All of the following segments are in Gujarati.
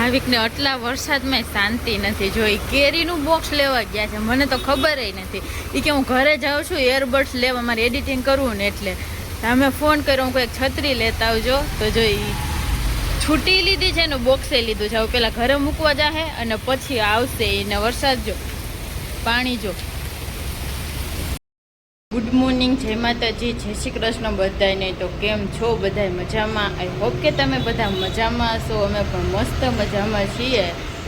ભાવિકને આટલા વરસાદમાં શાંતિ નથી. જો એ કેરીનું બોક્સ લેવા ગયા છે, મને તો ખબર નથી. એ કે હું ઘરે જાઉં છું એરબડ્સ લેવા, મારે એડિટિંગ કરવું ને એટલે અમે ફોન કર્યો, હું કોઈ છત્રી લેતા આવજો. તો જો એ છૂટી લીધી છે ને બોક્સે લીધું છે. હવે પેલા ઘરે મૂકવા જાહે અને પછી આવશે. એને વરસાદ જો, પાણી જો. ગુડ મોર્નિંગ, જય માતાજી, જય શ્રી કૃષ્ણ બધાને. તો કેમ છો બધા? મજામાં? આઈ હોપ કે તમે બધા મજામાં હશો. અમે પણ મસ્ત મજામાં છીએ.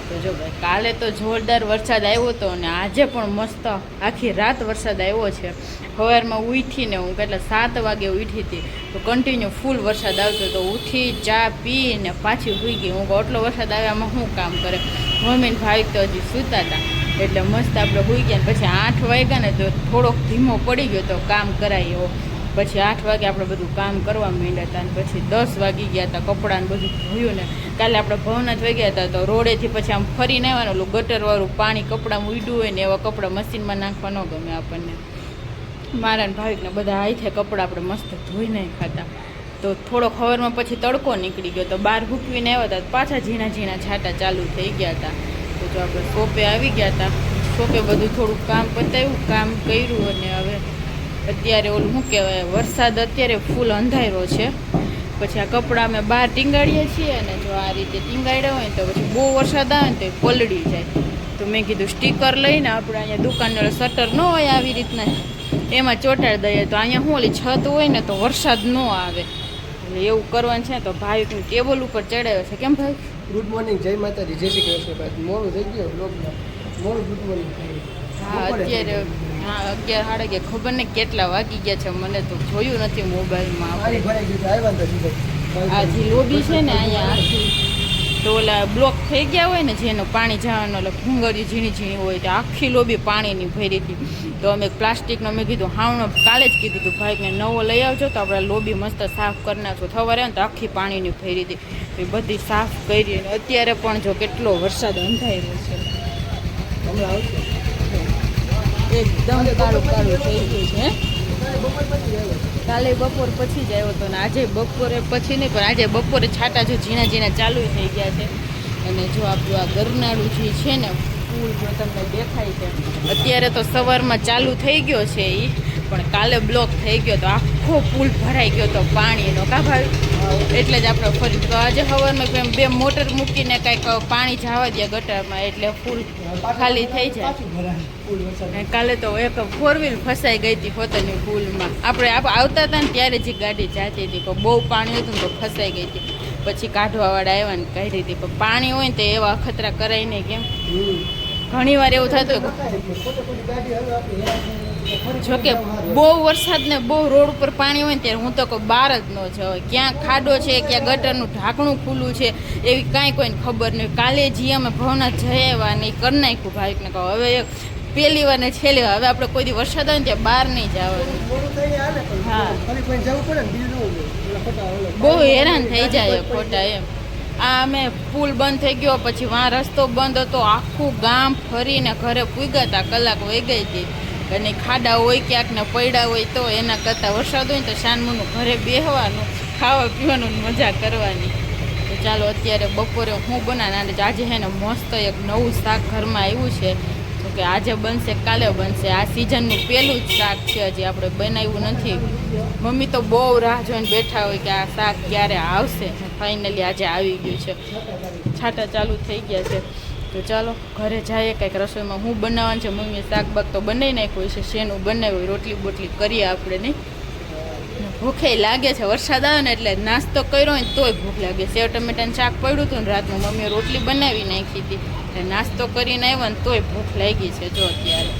તો જો ભાઈ, કાલે તો જોરદાર વરસાદ આવ્યો હતો અને આજે પણ મસ્ત આખી રાત વરસાદ આવ્યો છે. સવારમાં ઉઠીને હું કેટલા 7 વાગે ઉઠી હતી તો કન્ટિન્યુ ફૂલ વરસાદ આવતો હતો. ઉઠી ચા પીને પાછી સૂઈ ગઈ. હું આટલો વરસાદ આવ્યામાં શું કામ કરે? મમ્મી ને ભાઈ તો હજી સૂતા હતા એટલે મસ્ત આપણે સૂઈ ગયા. પછી 8 વાગ્યા ને તો થોડોક ધીમો પડી ગયો તો કામ કરાય એવો. પછી 8 વાગે આપણે બધું કામ કરવા માંડ્યા હતા અને પછી 10 વાગી ગયા હતા. કપડાને બધું ધોયું ને કાલે આપણે ભવનાથ વહી ગયા હતા તો રોડેથી પછી આમ ફરીને આવવાનું, ઓલું ગટરવાળું પાણી કપડાં ઉડ્યું હોય ને એવા કપડાં મશીનમાં નાખવા ન ગમે આપણને. મારા ભાવિકને બધા હાથે કપડાં આપણે મસ્ત ધોઈ નહીં ખાતા. તો થોડોક સવારમાં પછી તડકો નીકળી ગયો તો બહાર ભૂકવીને આવ્યા હતા, પાછા ઝીણા ઝીણા છાંટા ચાલુ થઈ ગયા હતા. તો જો આપણે શોપે આવી ગયા હતા. શોપે બધું થોડુંક કામ પતાવ્યું, કામ કર્યું અને હવે અત્યારે ઓલું શું કહેવાય, વરસાદ અત્યારે ફૂલ અંધારો છે. પછી આ કપડાં અમે બહાર ટીંગાડીએ છીએ અને જો આ રીતે ટીંગાડ્યા હોય તો પછી બહુ વરસાદ આવે ને તો એ પલળી જાય. તો મેં કીધું સ્ટીકર લઈને આપણે અહીંયા દુકાનનો શટર ન હોય આવી રીતના એમાં ચોંટાડી દઈએ તો અહીંયા શું ઓલી છત હોય ને તો વરસાદ ન આવે. એટલે એવું કરવાનું છે. તો ભાઈ ટેબલ ઉપર ચડાવ્યો છે. કેમ ભાઈ? ગુડ મોર્નિંગ, જય માતાજી, જય શ્રી કૃષ્ણ. ભાઈ મોડું થઈ ગયું બ્લોગમાં, મોડું ગુડ મોર્નિંગ થઈ. હા અત્યારે 11 સાડા 11 ખબર નહીં કેટલા વાગી ગયા છે, મને તો જોયું નથી મોબાઈલમાં. આ જે લોબી છે ને અહીંયા આખી તો ઓલા બ્લોક થઈ ગયા હોય ને જેનું પાણી જવાનું, એટલે ભૂંગળીઓ ઝીણી ઝીણી હોય તો આખી લોબી પાણીની ભરી હતી. તો અમે પ્લાસ્ટિકનો મેં કીધું હાવણો કાલે જ કીધું હતું ભાઈને નવો લઈ આવજો તો આપણે લોબી મસ્ત સાફ કરી નાખશું. સવારે ને તો આખી પાણીની ભરી હતી તો એ બધી સાફ કરી. અને અત્યારે પણ જો કેટલો વરસાદ અંધાર્યો છે, એકદમ કાળું કાળું થઈ ગયું છે. કાલે બપોર પછી જ આવ્યો હતો ને આજે બપોરે પછી નહીં, પણ આજે બપોરે છાંટા જો ઝીણા ઝીણા ચાલુ થઈ ગયા છે. અને જો આપણું આ ગરનાળું જે છે ને પુલ જો તમને દેખાય છે, અત્યારે તો સવારમાં ચાલુ થઈ ગયો છે એ, પણ કાલે બ્લોક થઈ ગયો તો આખો પુલ ભરાઈ ગયો તો પાણીનો. કા ભાઈ? એટલે જ આપણે ફરી તો આજે સવારમાં 2 મોટર મૂકીને કાંઈક પાણી જવા દે ગટરમાં એટલે ફૂલ ખાલી થઈ જાય. કાલે તો એક 4 વ્હીલ ફસાઈ ગઈ હતી પોતાની પુલમાં. આપણે આવતા હતા ને ત્યારે જ ગાડી જાતી હતી પણ બહુ પાણી હતું ને તો ફસાઈ ગઈ હતી. પછી કાઢવાવાળા આવ્યા ને કાઢી હતી. પણ પાણી હોય ને તો એવા અખતરા કરાય નહીં. કેમ ઘણી વાર એવું થતું જોકે બહુ વરસાદ ને બહુ રોડ ઉપર પાણી હોય ને ત્યારે હું તો કોઈ બહાર જ ન જવાય. ક્યાં ખાડો છે, ક્યાં ગટરનું ઢાંકણું ખુલ્લું છે એવી કાંઈ કોઈને ખબર નહીં. કાલે જી અમે ભવનાથ જઈ આવ્યા ને કરી નાખ્યું ભાવિકને કહો હવે પહેલી વાર ને છેલ્લી વાર હવે આપણે કોઈ દી વરસાદ આવે ને ત્યાં બહાર નહીં જવાનું. હા બહુ હેરાન થઈ જાય ખોટા એમ. આ અમે પુલ બંધ થઈ ગયો પછી વાં રસ્તો બંધ હતો, આખું ગામ ફરીને ઘરે પૂગ્યા હતા. કલાક વહી ગઈ હતી. અને ખાડા હોય ક્યાંક ને પડ્યા હોય તો એના કરતાં વરસાદ હોય ને તો શાનમુનું ઘરે બેસવાનું, ખાવા પીવાનું મજા કરવાની. તો ચાલો અત્યારે બપોરે હું બનાવીને આજે છે ને મસ્ત એક નવું શાક ઘરમાં આવ્યું છે. તો કે આજે બનશે કાલે બનશે. આ સિઝનનું પહેલું જ શાક છે, હજી આપણે બનાવ્યું નથી. મમ્મી તો બહુ રાહ જોઈને બેઠા હોય કે આ શાક ક્યારે આવશે. ફાઇનલી આજે આવી ગયું છે. છાંટા ચાલુ થઈ ગયા છે. તો ચાલો ઘરે જઈએ. કંઈક રસોઈમાં હું બનાવવાનું છે. મમ્મીએ શાક બાક તો બનાવી નાખ્યું છે, શેનું બનાવ્યું, રોટલી બોટલી કરીએ આપણે. નહીં ભૂખે લાગે છે, વરસાદ આવે ને એટલે નાસ્તો કર્યો હોય તોય ભૂખ લાગે. સેવ ટમેટાનું શાક પડ્યું હતું ને રાતનું, મમ્મીએ રોટલી બનાવી નાખી હતી એટલે નાસ્તો કરીને આવ્યા ને તોય ભૂખ લાગી છે. જો અત્યારે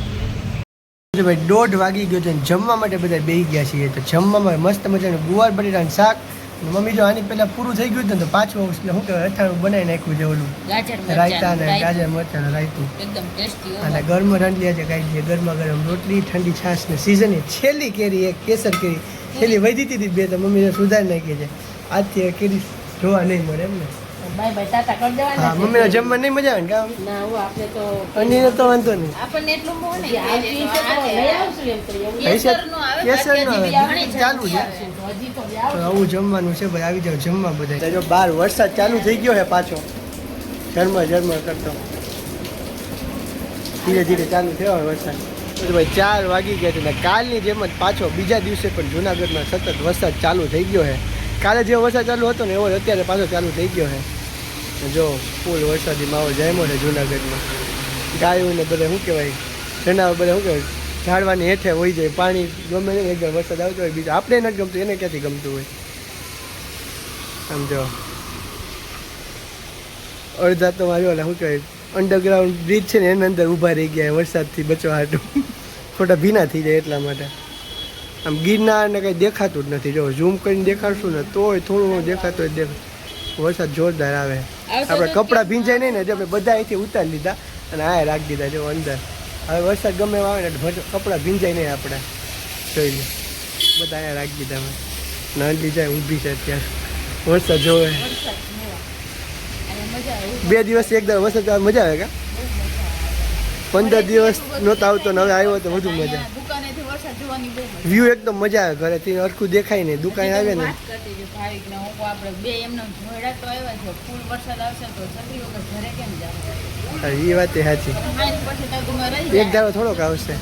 ભાઈ 1:30 વાગી ગયો છે. જમવા માટે બધા બેસી ગયા છીએ. તો જમવામાં મસ્ત મજાનું ગુવાર બટેટાનું શાક. મમ્મી જો આની પહેલાં પૂરું થઈ ગયું હતું ને તો પાછું શું કહેવાય અથાણું બનાવી નાખ્યું છે, ઓલું રાયતા ને ગાજર મરચાંનું રાયતું. એકદમ ટેસ્ટી અને ગરમ રાંધલી આજે કાંઈ છે, ગરમા ગરમ રોટલી, ઠંડી છાશ ને સિઝનની છેલ્લી કેરી એક કેસર કેરી છેલ્લી વધી હતી 2 તો મમ્મીને સુધારી નાખી છે. આજથી કેરી જોવા નહીં મળે એમ ને. બાય બાય ટાટા કરી દેવાના. હા મમ્મીને જમવા નહીં મજા આવે ને કામ ના હું આપણે તો અનીને તો વાંધો નહીં. આપણને એટલું મોહ નહીં આવતી છે તો લઈ આવશું એમ તો. કેસરનો આવે ચાલુ છે તો આવું જમવાનું છે ભાઈ. આવી જાવ જમવા બધા. જો બહાર વરસાદ ચાલુ થઈ ગયો છે પાછો. ઝરમર કરતો ધીરે ધીરે ચાલુ થયો વરસાદ. તો ભાઈ 4 વાગી ગયા છે ને કાલની જેમ જ પાછો બીજા દિવસે પણ જુનાગઢમાં સતત વરસાદ ચાલુ થઈ ગયો છે. કાલે જેવો વરસાદ ચાલુ હતો ને એવો અત્યારે પાછો ચાલુ થઈ ગયો છે. જો ફૂલ વરસાદી માહોલ જામ્યો છે જુનાગઢમાં. ગાયો ને બધા શું કહેવાય જનાવર બધા શું કહેવાય ઝાડવાની હેઠે હોઈ જાય. પાણી ગમે ને એકદમ વરસાદ આવતો હોય બીજું આપણે નથી ગમતું એને ક્યાંથી ગમતું હોય. સમજો અડધા તો માર્યો શું કહેવાય અંડરગ્રાઉન્ડ બ્રિજ છે ને એની અંદર ઊભા રહી ગયા વરસાદથી બચવા હાટું. ખોટા ભીના થઈ જાય એટલા માટે. આમ ગિરનાર ને કંઈ દેખાતું જ નથી. જો ઝૂમ કરીને દેખાડશું ને તોય થોડું દેખાતું જ વરસાદ જોરદાર આવે. આપણે કપડાં ભીંજાય નહીં ને જો આપણે બધા અહીંથી ઉતારી લીધા અને આ રાખી દીધા જો અંદર. હવે વરસાદ ગમે આવે ને કપડાં ભીંજાય નહીં આપણે જોઈ લે બધા અહીંયા રાખી દીધા અમે. નાંદી જાય ઊભી છે અત્યારે વરસાદ જોવે. 2 દિવસ એકદમ વરસાદ મજા આવે કા 15 દિવસ નહોતો આવતો ને હવે આવ્યો તો વધુ મજા. વ્યૂ એકદમ મજા આવે ઘરેથી હરખું દેખાય નહીં. દુકાન આવે ને એ વાત સાચી. એક ધારો થોડોક આવશે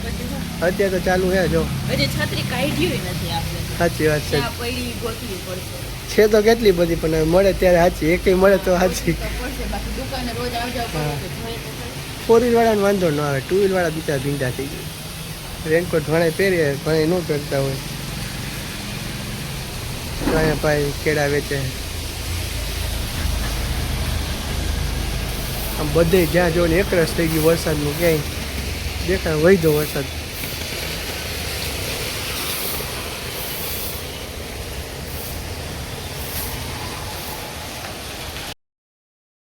અત્યારે તો ચાલુ હે જો સાચી વાત છે તો કેટલી બધી પણ મળે ત્યારે સાચી એક મળે તો સાચી. 4 વ્હીલ વાળાને વાંધો ન આવે 2 વ્હીલ વાળા બિચારા ભીંડા થઈ જાય. રેનકોટ ઘણા પહેરીએ ઘણા ન પહેરતા હોય. અહીંયા ભાઈ કેળા વેચે આમ બધે જ્યાં જો ને એકરસ થઈ ગયું વરસાદનું ક્યાંય દેખાય વહીધો વરસાદ.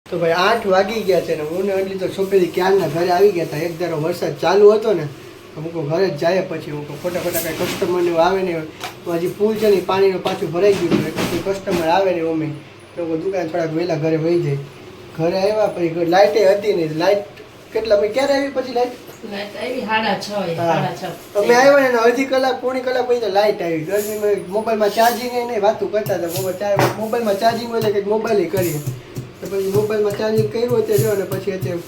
તો ભાઈ 8 વાગી ગયા છે ને હું ને અંજલિ તો છોકરી ક્યારના ઘરે આવી ગયા હતા. એક ધારો વરસાદ ચાલુ હતો ને હું ઘરે જ જાય પછી હું ખોટા કાંઈ કસ્ટમરને આવે ને હજી પુલ છે ને પાણીનું પાછું ભરાઈ ગયું એટલે કોઈ કસ્ટમર આવે ને અમે તો દુકાન થોડાક વહેલા ઘરે વહી જાય. ઘરે આવ્યા પછી લાઇટે હતી નહીં. લાઇટ કેટલા ક્યારે આવી પછી લાઇટ અમે આવ્યા ને અડધી કલાક પોણી કલાક પછી તો લાઇટ આવી. ગરમીમાં મોબાઈલમાં ચાર્જિંગ નહીં વાતું કરતા હતા. મોબાઈલમાં ચાર્જિંગ હોય કે મોબાઈલ કરીએ તો પછી મોબાઈલમાં ચાર્જિંગ કર્યું હોય જો ને પછી અત્યારે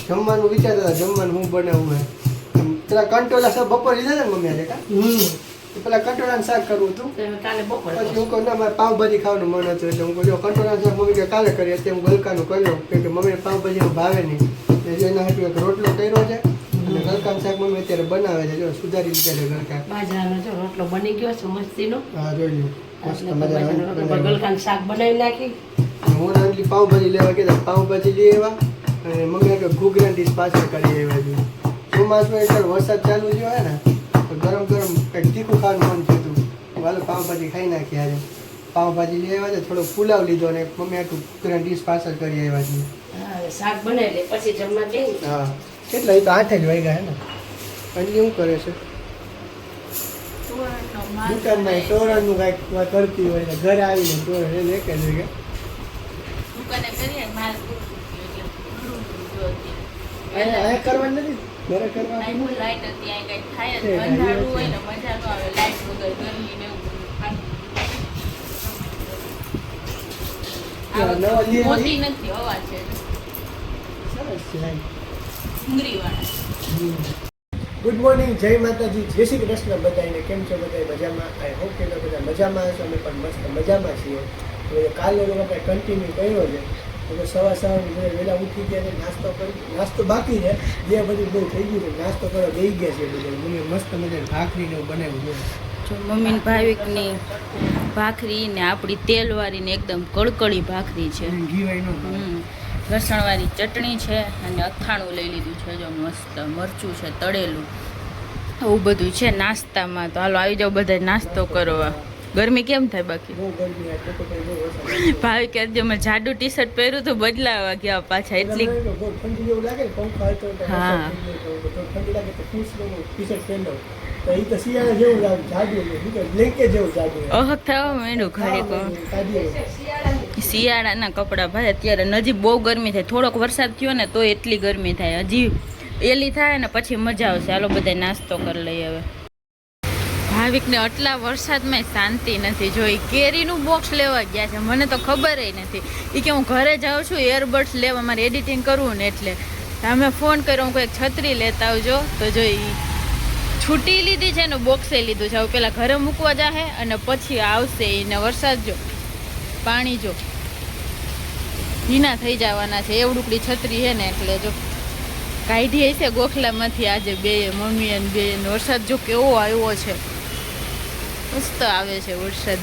જમવાનું વિચારતા હતા જમવાનું હું બનાવવું હોય. પેલા કંટોલા શાક બપોર લીધા ને મમ્મી આજે પેલા કંટોળાનું શાક કરવું હતું પછી હું કહું ના મારે પાવભાજી ખાવાનું મન હતું એટલે હું કહું કંટોળાનું શાક મમ્મી કે કાલે કરીએ અત્યારે હું ગલકાનું કર્યો કેમ કે મમ્મીને પાવભાજી ભાવે નહીં એટલે એના હાટુ એક રોટલો કર્યો છે અને ગલકાનું શાક મમ્મી અત્યારે બનાવે છે જો સુધારી લીધા છે ગલકા બાજરાનો જો રોટલો બની ગયો છે મસ્તીનો. હા જોઈ લો મસ્ત મજાનો ગલકાનું શાક બનાવી નાખી. હું નાની પાવભાજી લેવા કીધા પાવભાજી લઈ આવ્યા અને મમ્મી કે ઘૂઘરા ડીશ પાછળ કરી આવ્યા છે. ચોમાસમાં એટલે વરસાદ ચાલુ થયો હોય ને તો ગરમ ગરમ કંઈક તીખું ખાવાનું મન થયું હતું. હાલો પાવભાજી ખાઈ નાખી આજે. પાવભાજી લઈ આવ્યા છે થોડો પુલાવ લીધો અને મમ્મી આખું ઘૂઘરા ડીશ પાછળ કરી આવ્યા છે. શાક બનાવી લે પછી જમવા દે. હા કેટલા એ તો 8 જ વાગ્યા હે ને. અંજલિ શું કરે છે દુકાનમાં તોરણનું કાંઈક કરતી હોય ને ઘરે આવીને તોરણ એને એક જ કે કરવાનું નથી ઘરે કરવાનું લાઈટ હતી આ કઈ થાય જ અંધારું હોય ને મજા ન આવે લાઈટ વગર ગરમી ને એવું મોતી નથી હવા છે સરસ છે. ડુંગળી વાળા ગુડ મોર્નિંગ જય માતાજી જય શ્રી કૃષ્ણ બધાને. કેમ છો બધા મજામાં? આઈ હોપ કે બધા મજામાં હશો. અમે પણ મસ્ત મજામાં છીએ. તો કાલે લોકો આપણે કન્ટિન્યુ કર્યો છે તો સવાર વહેલા ઉઠી ગયા નાસ્તો બાકી છે જે બધું બહુ થઈ ગયું છે. નાસ્તો કરવા દઈ ગયા છે બધું મમ્મી મસ્ત મજાની ભાખરીને એવું બનાવ્યું છે. જો મમ્મી ભાવિકની ભાખરી ને આપણી તેલવાળી ને એકદમ કડકડી ભાખરી છે. ઘીવાયનો લસણવાળી ચટણી છે અને અથાણું લઈ લીધું છે જો મસ્ત મરચું છે તળેલું એવું બધું છે નાસ્તામાં. તો હાલો આવી જાઓ બધા નાસ્તો કરવા. ગરમી કેમ થાય બાકી બહુ ગરમી આ તો ભાઈ કે મેં જાડુ ટી શર્ટ પહેર્યું તો બદલાવા ગયા પાછા એટલી ઠંડી જેવું લાગે ને પંખા હતો હા ઠંડી લાગે તો ટી શર્ટ પહેર લો તો એ તો શિયાળા જેવું લાગે જાડુ બ્લેન્કેટ જેવું જાડુ ઓહક થવા માંડ્યું ઘડીક શિયાળાના કપડાં ભાઈ અત્યારે નજીક બહુ ગરમી થાય. થોડોક વરસાદ થયો ને તો એટલી ગરમી થાય હજી એલી થાય ને પછી મજા આવશે. હાલો બધા નાસ્તો કરી લઈએ હવે. ભાવિકને આટલા વરસાદમાં શાંતિ નથી. જો એ કેરીનું બોક્સ લેવા ગયા છે, મને તો ખબર નથી. એ કે હું ઘરે જાઉં છું એરબડ્સ લેવા, મારે એડિટિંગ કરવું ને એટલે અમે ફોન કર્યો, હું કોઈ છત્રી લેતા આવજો. તો જો એ છૂટી લીધી છે ને બોક્સે લીધું છે. હવે પેલા ઘરે મૂકવા જાહે અને પછી આવશે. એને વરસાદ જો પાણી જો ભીના થઈ જવાના છે. એવડુકડી છત્રી છે ને એટલે જો કાઢી હશે ગોખલામાંથી આજે બે મમ્મી અને બે. વરસાદ જો કેવો આવ્યો છે, મસ્ત આવે છે વરસાદ.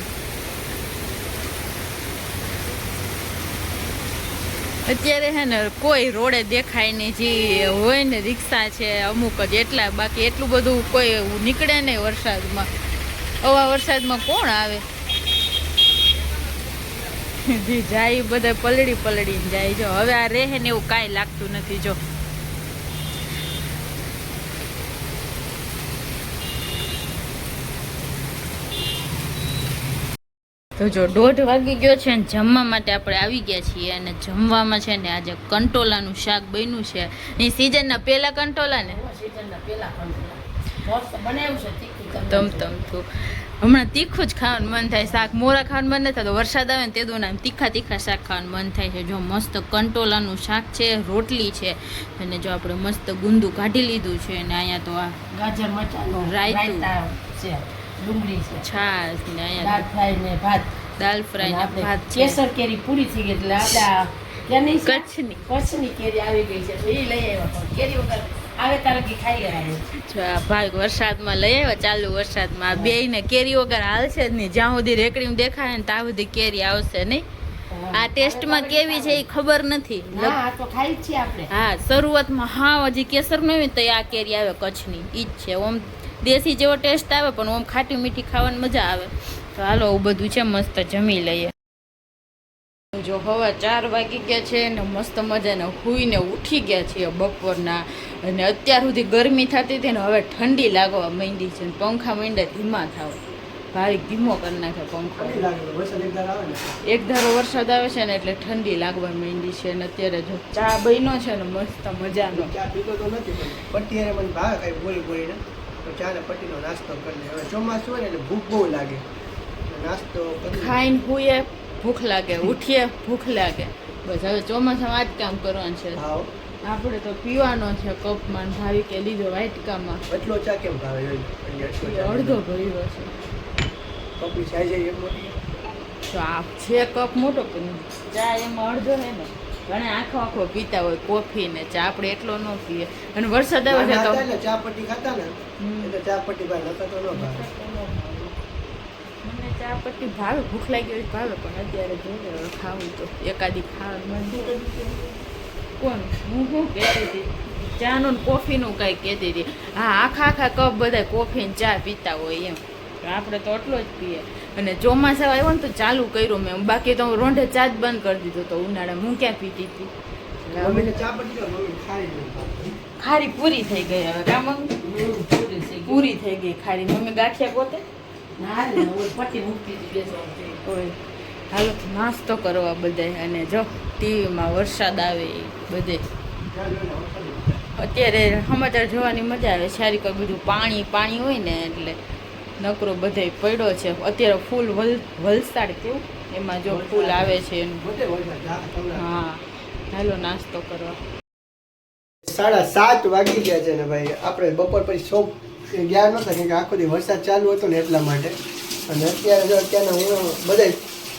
અત્યારે હે ને કોઈ રોડે દેખાય નહીં. જે હોય ને રિક્ષા છે અમુક જ એટલા, બાકી એટલું બધું કોઈ નીકળે નહીં વરસાદમાં. આવા વરસાદમાં કોણ આવે? જે જાય બધા પલળીને જાય. જો હવે આ રહે ને એવું કાંઈ લાગતું નથી. જો તો જો 1:30 વાગી ગયો છે ને જમવા માટે આપણે આવી ગયા છીએ. અને જમવામાં છે ને આજે કંટોલાનું શાક બન્યું છે. એ સિઝનના પહેલા કંટોલા ને હમણાં તીખું જ ખાવાનું મન થાય. શાક મોરા ખાવાનું મન નથી થતું. વરસાદ આવે ને તે દો ના તીખા શાક ખાવાનું મન થાય છે. જો મસ્ત કંટોલાનું શાક છે, રોટલી છે અને જો આપણે મસ્ત ગુંદુ કાઢી લીધું છે. અને અહીંયા તો આ ગાજર મરચાંનું રાયતું છે, ડુંગળી છે, છાશ ને અહીંયા દાળ ફ્રાય ને ભાત. દાલ ફ્રાય ને ભાત છે. કેસર કેરી પૂરી થઈ ગઈ એટલે આપણે ક્યાંની છે? કચ્છની કેરી આવી ગઈ છે, એ લઈ આવ્યા. પણ કેરી વગર આવે તારે કે ખાઈ ગયા. જો આ ભાઈ વરસાદમાં લઈ આવ્યા. ચાલુ વરસાદમાં બે ને કેરી વગર હાલશે જ નહીં. જ્યાં સુધી રેકડીમાં દેખાય ને ત્યાં સુધી કેરી આવશે નહીં. આ ટેસ્ટમાં કેવી છે એ ખબર નથી. હા તો ખાઈ જ છીએ આપણે. હા શરૂઆતમાં હા હજી કેસર ન હોય તો આ કેરી આવે કચ્છની. ઈ જ છે. ઓમ દેશી જેવો ટેસ્ટ આવે પણ ઓમ ખાટી મીઠી ખાવાની મજા આવે. તો હાલો આવું બધું છે, મસ્ત જમી લઈએ. જો હવે 4 વાગી ગયા છે ને મસ્ત મજાને હુઈને ઉઠી ગયા છીએ બપોરના. અને અત્યાર સુધી ગરમી થતી હતી ને હવે ઠંડી લાગવા માંડી છે. પંખા માંડ્યા ધીમા થાવ. ભારી ધીમો કરી નાખે પંખો. એક ધારો વરસાદ આવે છે ને એટલે ઠંડી લાગવા માંડી છે. અને અત્યારે જો ચા બન્યો છે ને મસ્ત મજાનો. ચા પીતો તો નથી પણ પટ્ટી મને ભાવે કઈ બોલીને તો ચા ને પટ્ટીનો નાસ્તો કરી લે. હવે ચોમાસું હોય ને એટલે ભૂખ બહુ લાગે. નાસ્તો ખાઈને હુઈએ ભૂખ લાગે, ઉઠીએ ભૂખ લાગે. બસ હવે ચોમાસામાં આ જ કામ કરવાનું છે. આપણે તો પીવાનો છે કપમાં. ભાવી કે લીધો વાટકામાં. એટલો ચા કેમ ભાવે? અડધો ભર્યો છે. કપની સાઈઝ એક મોટી. તો આ છે કપ મોટો પણ ચા એમાં અડધો હે ને. ઘણા આખો પીતા હોય કોફી ને ચા. આપણે એટલો ન પીએ. અને વરસાદ આવે છે તો ચા પટ્ટી ખાતા ને એટલે ચા પટ્ટી ભાઈ નતો તો ન ભાવે. મને ચા પટ્ટી ભાવે, ભૂખ લાગી હોય ભાવે. પણ અત્યારે જોઈએ ખાવું તો એકાદી ખાવાનું. કોણ હું શું કહેતી હતી? ચાનું ને કોફીનું કાંઈ કહેતી હતી. હા આખા કપ બધા કોફી ને ચા પીતા હોય એમ. આપણે તો એટલો જ પીએ. અને ચોમાસા આવ્યો ને તો ચાલુ કર્યું મેં. બાકી તો રોંઢે ચા જ બંધ કરી દીધો તો ઉનાળામાં હું ક્યાં પીતી હતી. ખારી પૂરી થઈ ગઈ હવે. કામ પૂરી થઈ ગઈ ખારી. મમ્મી ગાંઠિયા પોતે પટ્ટી મૂકતી હતી. હાલો નાસ્તો કરવા બધાય. અને જો ટીવીમાં વરસાદ આવે બધે. અત્યારે સમાચાર જોવાની મજા આવે. સારી કોઈ બધું પાણી હોય ને એટલે નકરો બધે પડ્યો છે. અત્યારે ફૂલ વલસાડ કેવું એમાં જો ફૂલ આવે છે એનું. હા હાલો નાસ્તો કરવા. 7:30 વાગી ગયા છે ને ભાઈ. આપણે બપોર પછી શોપ ગયા નહોતા કેમ કે આખો દી વરસાદ ચાલુ હતો ને એટલા માટે. અને અત્યારના હું બધા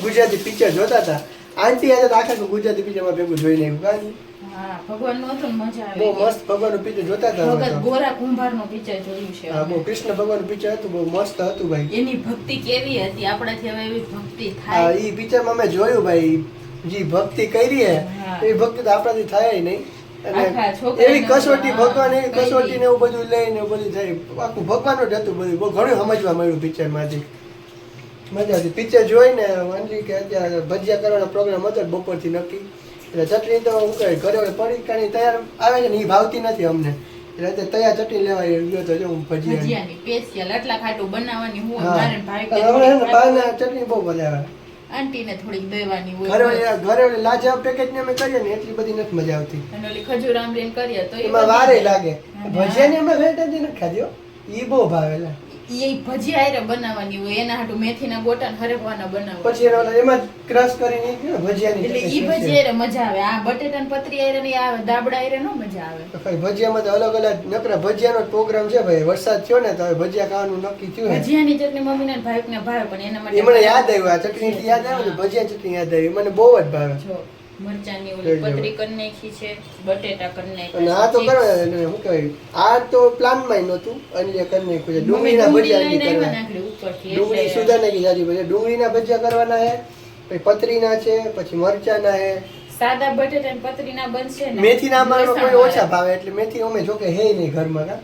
ગુજરાતી પિક્ચર જોતા હતા. આંટી આજે તો આખા ગુજરાતી પિક્ચરમાં ભેગું જોઈને આવ્યું. હા ભગવાનનું હતું મજા આવે. બહુ મસ્ત ભગવાનનું પિક્ચર જોતા હતા. ભગત ગોરા કુંભારનું પિક્ચર જોયું છે. હા બહુ કૃષ્ણ ભગવાનનું પિક્ચર હતું. બહુ મસ્ત હતું ભાઈ. એની ભક્તિ કેવી હતી આપણાથી હવે એવી ભક્તિ હા થાય. એ પિક્ચરમાં મેં જોયું ભાઈ. જે ભક્તિ કરી હે એ ભક્તિ તો આપણાથી થાય નહીં. એવી કસોટી ભગવાન એવી કસોટી ને એવું બધું લઈને એવું બધું થાય. આખું ભગવાનનું જ હતું બધું. બહુ ઘણું સમજવા મળ્યું પિક્ચરમાંથી. મજા હતી. પિક્ચર જોઈને વાંધી કે અત્યારે ભજીયા કરવાનો પ્રોગ્રામ હતો બપોરથી નક્કી. એટલે ચટણી તો શું કહે ઘરે પડીકાની તૈયાર આવે છે ને એ ભાવતી નથી અમને. એટલે અત્યારે તૈયાર ચટણી લેવા ગયો તો હું ભજીયાની સ્પેશિયલ આટલા ખાટું બનાવવાની હું ભાઈ ચટણી બહુ બનાવે. આંટીને થોડીક દેવાની હોય. ઘરે લાજવાબ પેકેજ ને અમે કરીએ ને એટલી બધી નથી મજા આવતી. અને ઓલી ખજૂર આમરીન કરીએ તો એમાં વારે લાગે. ભજીયાની અમે વેટ નથી ખાધ્યો. ઈ બહુ ભાવેલા. ઈ ભજીયા હારે બનાવવાની હોય એના હાટુ મેથીના ગોટા હરગવાના બનાવવા પછી એનો ઓલા એમાં ક્રશ કરીને ભજીયાની એટલે ઈ ભજીયા હારે મજા આવે આ બટેટા ને પતરી હારે ની આવે દાબડા હારે નો મજા આવે તો ભાઈ ભજીયામાં તો અલગ અલગ નકરા ભજીયાનો પ્રોગ્રામ છે ભાઈ વરસાદ થયો ને તો હવે ભજીયા ખાવાનું નક્કી થયું ભજીયાની ચટણી મમ્મીને ને ભાઈને ભાવે પણ એના માટે એ મને યાદ આવ્યું આ ચટણી યાદ આવ્યું ભજીયા ચટણી યાદ આવી મને બહુ જ ભાવે જો મરચાની ઓલી પતરી કરી નાખી છે બટેટા કરી અને આ તો કરો શું કહેવાય આ તો પ્લાનમાં નહોતું અન્ય કરી નાખ્યું છે ડુંગળીના ભજીયા નહીં કરવા ડુંગળી સુધા નાખી જાજી ભજીયા ડુંગળીના ભજીયા કરવાના છે પછી પતરીના છે પછી મરચાના છે સાદા બટેટા ને પતરીના બનશે ને મેથીના અમારો કોઈ ઓછા ભાવે એટલે મેથી અમે જો કે હે નહીં ઘરમાં કા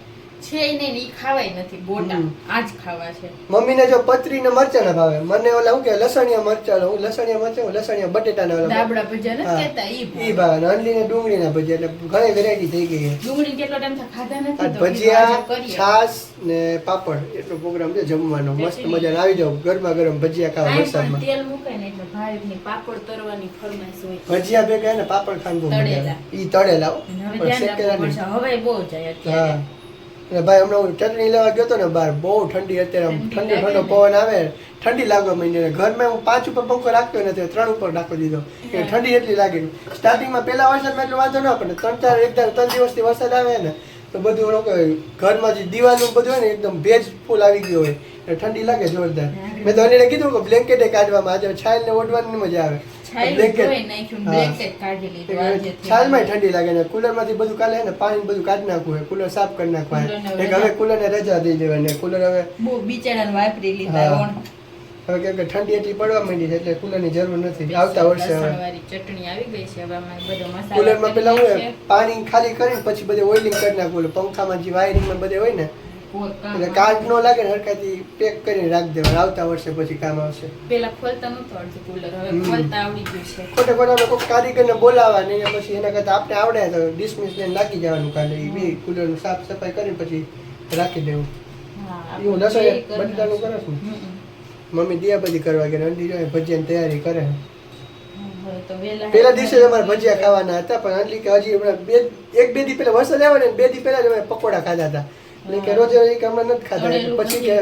છે નહીં ઈ ખાવાય નથી ગોટા આજ ખાવા છે મમ્મીને જો પતરી ને મરચાના ભાવે મને ઓલા શું કે લસણિયા મરચા હું લસણિયા બટેટાના ઓલા દાબડા ભજીયા નથી કહેતા ઈ ભાવે અંડલી ને ડુંગળીના ભજીયા એટલે ઘણી વેરાયટી થઈ ગઈ છે ડુંગળી કેટલો ટાઈમ ખાધા નથી આ તો ભજીયા છાશ ને પાપડ એટલો પ્રોગ્રામ છે જમવાનો મસ્ત મજા આવી જાવ ગરમા ગરમ ભજીયા ખાવા વરસાદમાં તેલ મૂકાય ને એટલે ભાઈની પાપડ તરવાની ફરમાઈશ હોય ભજીયા ભેગા ને પાપડ ખાવાનું બહુ મજા આવે ઈ તળેલા હો હવે પણ ધ્યાન શેકેલા રાખવું નહીં. પડશે હવે બહુ જાય હા અત્યારે અને ભાઈ હમણાં હું ચટણી લેવા ગયો હતો ને બહાર બહુ ઠંડી અત્યારે આમ ઠંડો ઠંડો પવન આવે ઠંડી લાગવા માંડી ને ઘરમાં હું 5 ઉપર પંખો રાખતો નથી 3 ઉપર નાખી દીધો કે ઠંડી એટલી લાગી સ્ટાર્ટિંગમાં પહેલા વરસાદમાં એટલો વાંધો ન પડે 3 દિવસથી વરસાદ આવે ને તો બધું લોકો ઘરમાં જે દિવાલનું બધું હોય ને એકદમ ભેજ ફૂલ આવી ગયો હોય એટલે ઠંડી લાગે જોરદાર મેં તો અનિલે કીધું કે બ્લેન્કેટ કાઢવામાં આજે છાલ ને ઓઢવાની મજા આવે છાલમાં ઠંડી લાગે ને કુલર માંથી બધું કાલે ને પાણી બધું કાઢી નાખવું કુલર સાફ કરી નાખવા એક હવે કુલર ને રજા દઈ દેવાની કુલર હવે બહુ બિચારાને વાપરી લીધા હવે કેમ કે ઠંડી એટલી પડવા માંડી છે એટલે કુલર ની જરૂર નથી આવતા વર્ષે હવે લસણવાળી ચટણી આવી ગઈ છે હવે આમાં બધો મસાલો કુલર માં પેલા હું પાણી ખાલી કરીને પછી બધે ઓઇલિંગ કરી નાખવું પંખામાં જે વાયરિંગ માં બધે હોય ને એટલે કાટ ન લાગે ને હરખાથી પેક કરીને રાખી દેવાનું આવતા વર્ષે પછી કામ આવશે પેલા ખોલતા નહોતું આવડતું કુલર હવે ખોલતા આવડી ગયું છે ખોટે ખોટા લોકો કારીગરને બોલાવવા ને પછી એના કરતા આપણે આવડે તો ડિસમિસ લઈને નાખી જવાનું કાલે એ બી કુલરનું સાફ સફાઈ કરીને પછી રાખી દેવું એવું લસણ બટાટાનું કરે છે ને મમ્મી દિયા બધી કરવા ગયા અંડી જાય ભજીયાની તૈયારી કરે પેલા દિવસે અમારે ભજીયા ખાવાના હતા પણ અંડલી કે હજી હમણાં 1-2 દી પહેલા વરસાદ આવ્યો ને 2 દી પહેલા જ અમે પકોડા ખાધા હતા એટલે કે રોજે રોજ અમે નથી ખાધા પછી કે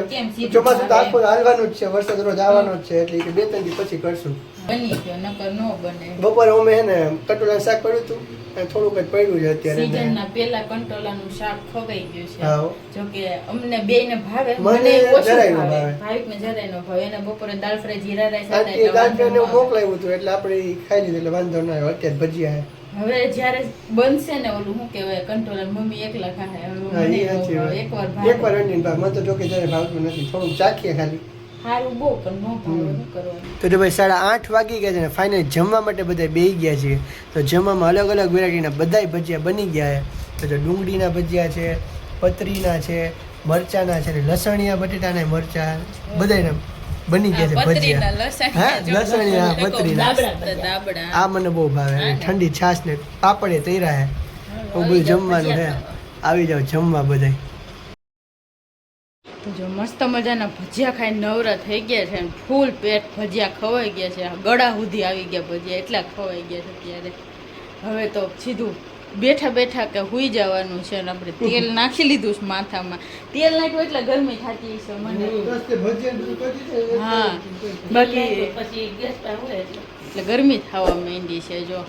ચોમાસું તો આખું હાલવાનું જ છે વરસાદ રોજ આવવાનો જ છે એટલે કે 2-3 દી પછી કરશું બની ગયો નકર નો બને બપોરે અમે હે ને કટોલાનું શાક પડ્યું હતું અને થોડુંક જ પડ્યું છે અત્યારે સીઝનના પેલા કંટોલાનું શાક ખવાઈ ગયું છે હા જો કે અમને બેયને ભાવે મને ઓછું જરાય ન ભાવે ભાવે. ભાવિકને જરાય ન ભાવે એને બપોરે દાળ ફ્રાય જીરા રાઈસ હતા આંટીએ એટલે વાંધો દાંતને ન આવે. મોકલાવ્યું હતું એટલે આપણે ઈ ખાઈ લીધું એટલે વાંધો ના આવ્યો અત્યારે ભજીયા હવે જ્યારે બનશે ને ઓલું શું કહેવાય કંટોલા મમ્મી એકલા ખાય હવે હા મને ઈ ન સાચી ભાવે. વાત. એકવાર એકવાર ભાવે અંડીને ભાવે. મને તો જો કે જરાય ભાવતું નથી થોડુંક ચાખીએ ખાલી સારું બહુ પણ ન ભાવે શું કરવાનું તો જો ભાઈ 8:30 વાગી ગયા છે ને ફાઇનલી જમવા માટે બધા બેસી ગયા છે તો જમવામાં અલગ અલગ વેરાયટીના બધાય ભજીયા બની ગયા છે તો જો ડુંગળીના ભજીયા છે પતરીના છે મરચાના છે ને લસણિયા બટેટાના મરચા બધાયના બની ગયા છે ભજીયા હા લસણિયા પતરીના દાબડા આ મને બહુ ભાવે અને ઠંડી છાશ ને પાપડે તૈરા હે તો બધું જમવાનું હે આવી જાવ જમવા બધાય તો જો મસ્ત મજાના ભજીયા ખાઈને નવરા થઈ ગયા છે અને ફૂલ પેટ ભજીયા ખવાઈ ગયા છે ગળા સુધી આવી ગયા ભજીયા એટલા ખવાઈ ગયા છે ત્યારે હવે તો સીધું બેઠા બેઠા કે હુઈ જવાનું છે અને આપણે તેલ નાખી લીધું છે માથામાં તેલ નાખ્યું એટલે ગરમી થતી છે મને હા બાકી પછી ગેસ પર હોય એટલે એટલે ગરમી થવા માંડી છે જો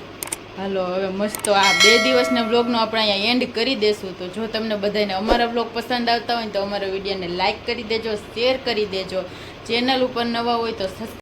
હાલો હવે મસ્ત આ 2 દિવસના વ્લોગનો આપણે અહીંયા એન્ડ કરી દેશું તો જો તમને બધાને અમારા વ્લોગ પસંદ આવતા હોય તો અમારા વિડીયોને લાઇક કરી દેજો શેર કરી દેજો ચેનલ ઉપર નવા હોય તો સબસ્ક્રાઈબ